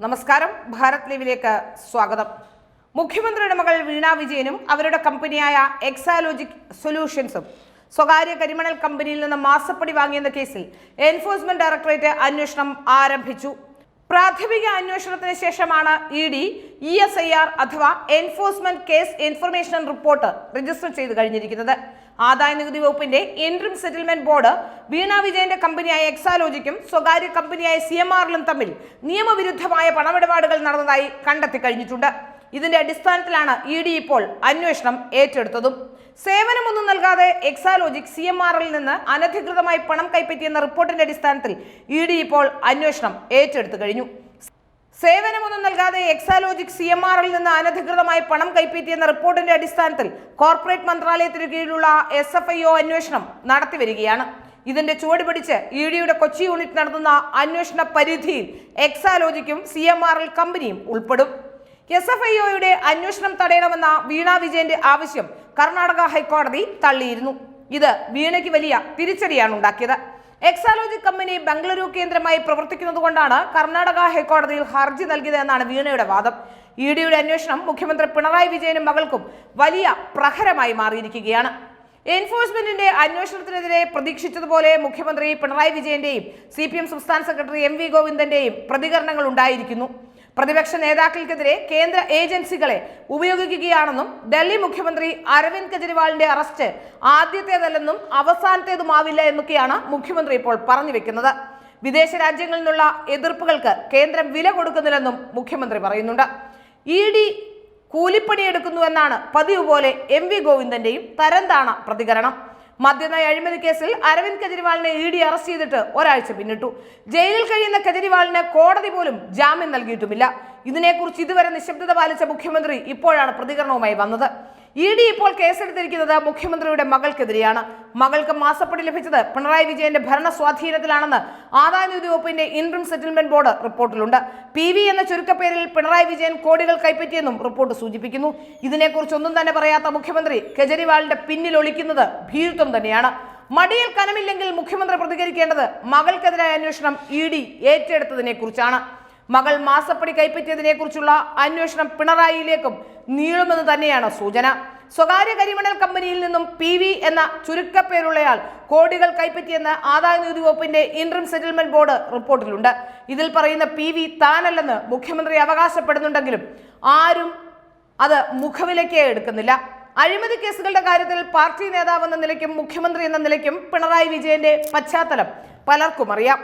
നമസ്കാരം, ഭാരത് ലൈവിലേക്ക് സ്വാഗതം. മുഖ്യമന്ത്രിയുടെ മകൾ വീണ വിജയനും അവരുടെ കമ്പനിയായ എക്സാലോജിക് സൊല്യൂഷൻസും സ്വകാര്യ കരിമണൽ കമ്പനിയിൽ നിന്ന് മാസപ്പടി വാങ്ങിയെന്ന കേസിൽ എൻഫോഴ്സ്മെന്റ് ഡയറക്ടറേറ്റ് അന്വേഷണം ആരംഭിച്ചു. പ്രാഥമിക അന്വേഷണത്തിന് ശേഷമാണ് ESIR അഥവാ enforcement case information report register ചെയ്ത് കഴിഞ്ഞിരിക്കുന്നത്. ആദായ നികുതി വകുപ്പിന്റെ ഇന്ററിം സെറ്റിൽമെന്റ് ബോർഡ് വീണ വിജയന്റെ കമ്പനിയായ എക്സാലോജിക്കും സ്വകാര്യ കമ്പനിയായ CMRലും തമ്മിൽ നിയമവിരുദ്ധമായ പണമിടപാടുകൾ നടന്നതായി കണ്ടെത്തി കഴിഞ്ഞിട്ടുണ്ട്. ഇതിന്റെ അടിസ്ഥാനത്തിലാണ് ഇപ്പോൾ അന്വേഷണം ഏറ്റെടുത്തതും. സേവനമൊന്നും നൽകാതെ എക്സാലോജിക് CMRൽ നിന്ന് അനധികൃതമായി പണം കൈപ്പറ്റിയെന്ന റിപ്പോർട്ടിന്റെ അടിസ്ഥാനത്തിൽ ഇപ്പോൾ അന്വേഷണം ഏറ്റെടുത്തു കഴിഞ്ഞു. സേവനമൊന്നും നൽകാതെ എക്സാലോജിക് CMRൽ നിന്ന് അനധികൃതമായി പണം കൈപ്പറ്റിയെന്ന റിപ്പോർട്ടിന്റെ അടിസ്ഥാനത്തിൽ കോർപ്പറേറ്റ് മന്ത്രാലയത്തിന് കീഴിലുള്ള SFIO അന്വേഷണം നടത്തിവരികയാണ്. ഇതിന്റെ ചുവട് പിടിച്ച് യുടെ കൊച്ചി യൂണിറ്റ് നടത്തുന്ന അന്വേഷണ പരിധിയിൽ എക്സാലോജിക്കും CMRൽ കമ്പനിയും ഉൾപ്പെടും. SFIOയുടെ അന്വേഷണം തടയണമെന്ന വീണ വിജയന്റെ ആവശ്യം കർണാടക ഹൈക്കോടതി തള്ളിയിരുന്നു. ഇത് വീണയ്ക്ക് വലിയ തിരിച്ചടിയാണ് ഉണ്ടാക്കിയത്. എക്സാലോജിക് കമ്പനി ബംഗളൂരു കേന്ദ്രമായി പ്രവർത്തിക്കുന്നതുകൊണ്ടാണ് കർണാടക ഹൈക്കോടതിയിൽ ഹർജി നൽകിയതെന്നാണ് വീണയുടെ വാദം. യുടെ അന്വേഷണം മുഖ്യമന്ത്രി പിണറായി വിജയനും മകൾക്കും വലിയ പ്രഹരമായി മാറിയിരിക്കുകയാണ്. എൻഫോഴ്സ്മെന്റിന്റെ അന്വേഷണത്തിനെതിരെ പ്രതീക്ഷിച്ചതുപോലെ മുഖ്യമന്ത്രി പിണറായി വിജയന്റെയും CPM സംസ്ഥാന സെക്രട്ടറി MV ഗോവിന്ദന്റെയും പ്രതികരണങ്ങൾ ഉണ്ടായിരിക്കുന്നു. പ്രതിപക്ഷ നേതാക്കൾക്കെതിരെ കേന്ദ്ര ഏജൻസികളെ ഉപയോഗിക്കുകയാണെന്നും ഡൽഹി മുഖ്യമന്ത്രി അരവിന്ദ് കെജ്രിവാളിന്റെ അറസ്റ്റ് ആദ്യത്തേതല്ലെന്നും അവസാനത്തേതുമാവില്ല എന്നൊക്കെയാണ് മുഖ്യമന്ത്രി ഇപ്പോൾ പറഞ്ഞു വെക്കുന്നത്. വിദേശ രാജ്യങ്ങളിൽ നിന്നുള്ള എതിർപ്പുകൾക്ക് കേന്ദ്രം വില കൊടുക്കുന്നില്ലെന്നും മുഖ്യമന്ത്രി പറയുന്നുണ്ട്. കൂലിപ്പണിയെടുക്കുന്നു എന്നാണ് പതിവ് പോലെ MV ഗോവിന്ദന്റെയും തരംതാണ പ്രതികരണം. മദ്യനയ അഴിമതി കേസിൽ അരവിന്ദ് കെജ്രിവാളിനെ അറസ്റ്റ് ചെയ്തിട്ട് ഒരാഴ്ച പിന്നിട്ടു. ജയിലിൽ കഴിയുന്ന കെജ്രിവാളിന് കോടതി പോലും ജാമ്യം നൽകിയിട്ടുമില്ല. ഇതിനെക്കുറിച്ച് ഇതുവരെ നിശബ്ദത പാലിച്ച മുഖ്യമന്ത്രി ഇപ്പോഴാണ് പ്രതികരണവുമായി വന്നത്. ഇപ്പോൾ കേസെടുത്തിരിക്കുന്നത് മുഖ്യമന്ത്രിയുടെ മകൾക്കെതിരെയാണ്. മകൾക്ക് മാസപ്പടി ലഭിച്ചത് പിണറായി വിജയന്റെ ഭരണ സ്വാധീനത്തിലാണെന്ന് ആദായ നികുതി വകുപ്പിന്റെ ഇന്ററിം സെറ്റിൽമെന്റ് ബോർഡ് റിപ്പോർട്ടിലുണ്ട്. PV എന്ന ചുരുക്കപ്പേരിൽ പിണറായി വിജയൻ കോടികൾ കൈപ്പറ്റിയെന്നും റിപ്പോർട്ട് സൂചിപ്പിക്കുന്നു. ഇതിനെക്കുറിച്ച് ഒന്നും തന്നെ പറയാത്ത മുഖ്യമന്ത്രി കെജ്രിവാളിന്റെ പിന്നിൽ ഒളിക്കുന്നത് ഭീരുത്വം തന്നെയാണ്. മടിയിൽ കനമില്ലെങ്കിൽ മുഖ്യമന്ത്രി പ്രതികരിക്കേണ്ടത് മകൾക്കെതിരായ അന്വേഷണം ഏറ്റെടുത്തതിനെ കുറിച്ചാണ്. മകൾ മാസപ്പടി കൈപ്പറ്റിയതിനെ കുറിച്ചുള്ള അന്വേഷണം പിണറായിയിലേക്കും നീളുമെന്ന് തന്നെയാണ് സൂചന. സ്വകാര്യ കരിമണൽ കമ്പനിയിൽ നിന്നും PV എന്ന ചുരുക്കപ്പേരുള്ളയാൾ കോടികൾ കൈപ്പറ്റിയെന്ന് ആദായ നികുതി വകുപ്പിന്റെ ഇന്ററിം സെറ്റിൽമെന്റ് ബോർഡ് റിപ്പോർട്ടിലുണ്ട്. ഇതിൽ പറയുന്ന PV താനല്ലെന്ന് മുഖ്യമന്ത്രി അവകാശപ്പെടുന്നുണ്ടെങ്കിലും ആരും അത് മുഖവിലയ്ക്ക് എടുക്കുന്നില്ല. അഴിമതി കേസുകളുടെ കാര്യത്തിൽ പാർട്ടി നേതാവ് എന്ന നിലയ്ക്കും മുഖ്യമന്ത്രി എന്ന നിലയ്ക്കും പിണറായി വിജയന്റെ പശ്ചാത്തലം പലർക്കും അറിയാം.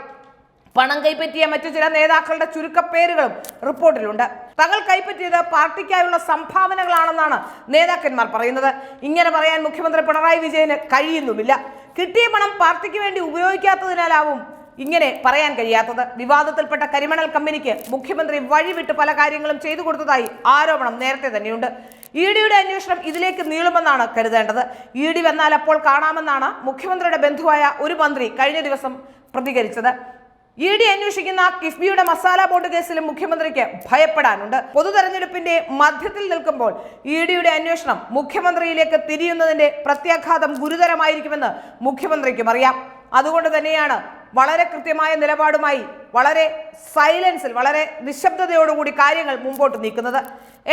പണം കൈപ്പറ്റിയ മറ്റു ചില നേതാക്കളുടെ ചുരുക്കപ്പേരുകളും റിപ്പോർട്ടിലുണ്ട്. തങ്ങൾ കൈപ്പറ്റിയത് പാർട്ടിക്കായുള്ള സംഭാവനകളാണെന്നാണ് നേതാക്കന്മാർ പറയുന്നത്. ഇങ്ങനെ പറയാൻ മുഖ്യമന്ത്രി പിണറായി വിജയന് കഴിയുന്നുമില്ല. കിട്ടിയ പണം പാർട്ടിക്ക് വേണ്ടി ഉപയോഗിക്കാത്തതിനാലാവും ഇങ്ങനെ പറയാൻ കഴിയാത്തത്. വിവാദത്തിൽപ്പെട്ട കരിമണൽ കമ്പനിക്ക് മുഖ്യമന്ത്രി വഴിവിട്ട് പല കാര്യങ്ങളും ചെയ്തു കൊടുത്തതായി ആരോപണം നേരത്തെ തന്നെയുണ്ട്. യുടെ അന്വേഷണം ഇതിലേക്ക് നീളുമെന്നാണ് കരുതേണ്ടത്. വന്നാൽ അപ്പോൾ കാണാമെന്നാണ് മുഖ്യമന്ത്രിയുടെ ബന്ധുവായ ഒരു മന്ത്രി കഴിഞ്ഞ ദിവസം പ്രതികരിച്ചത്. അന്വേഷിക്കുന്ന കിഫ്ബിയുടെ മസാല ബോണ്ട് കേസിലും മുഖ്യമന്ത്രിക്ക് ഭയപ്പെടാനുണ്ട്. പൊതു തെരഞ്ഞെടുപ്പിന്റെ മധ്യത്തിൽ നിൽക്കുമ്പോൾ യുടെ അന്വേഷണം മുഖ്യമന്ത്രിയിലേക്ക് തിരിയുന്നതിന്റെ പ്രത്യാഘാതം ഗുരുതരമായിരിക്കുമെന്ന് മുഖ്യമന്ത്രിക്കും അറിയാം. അതുകൊണ്ട് തന്നെയാണ് വളരെ കൃത്യമായ നിലപാടുമായി വളരെ സൈലൻസിൽ വളരെ നിശബ്ദതയോടുകൂടി കാര്യങ്ങൾ മുമ്പോട്ട് നീക്കുന്നത്.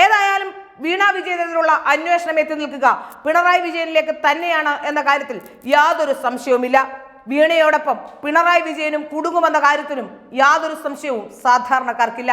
ഏതായാലും വീണ വിജയനെതിരെയുള്ള അന്വേഷണം എത്തി നിൽക്കുക പിണറായി വിജയനിലേക്ക് തന്നെയാണ് എന്ന കാര്യത്തിൽ യാതൊരു സംശയവുമില്ല. വീണയോടൊപ്പം പിണറായി വിജയനും കുടുങ്ങുമെന്ന കാര്യത്തിലും യാതൊരു സംശയവും സാധാരണക്കാർക്കില്ല.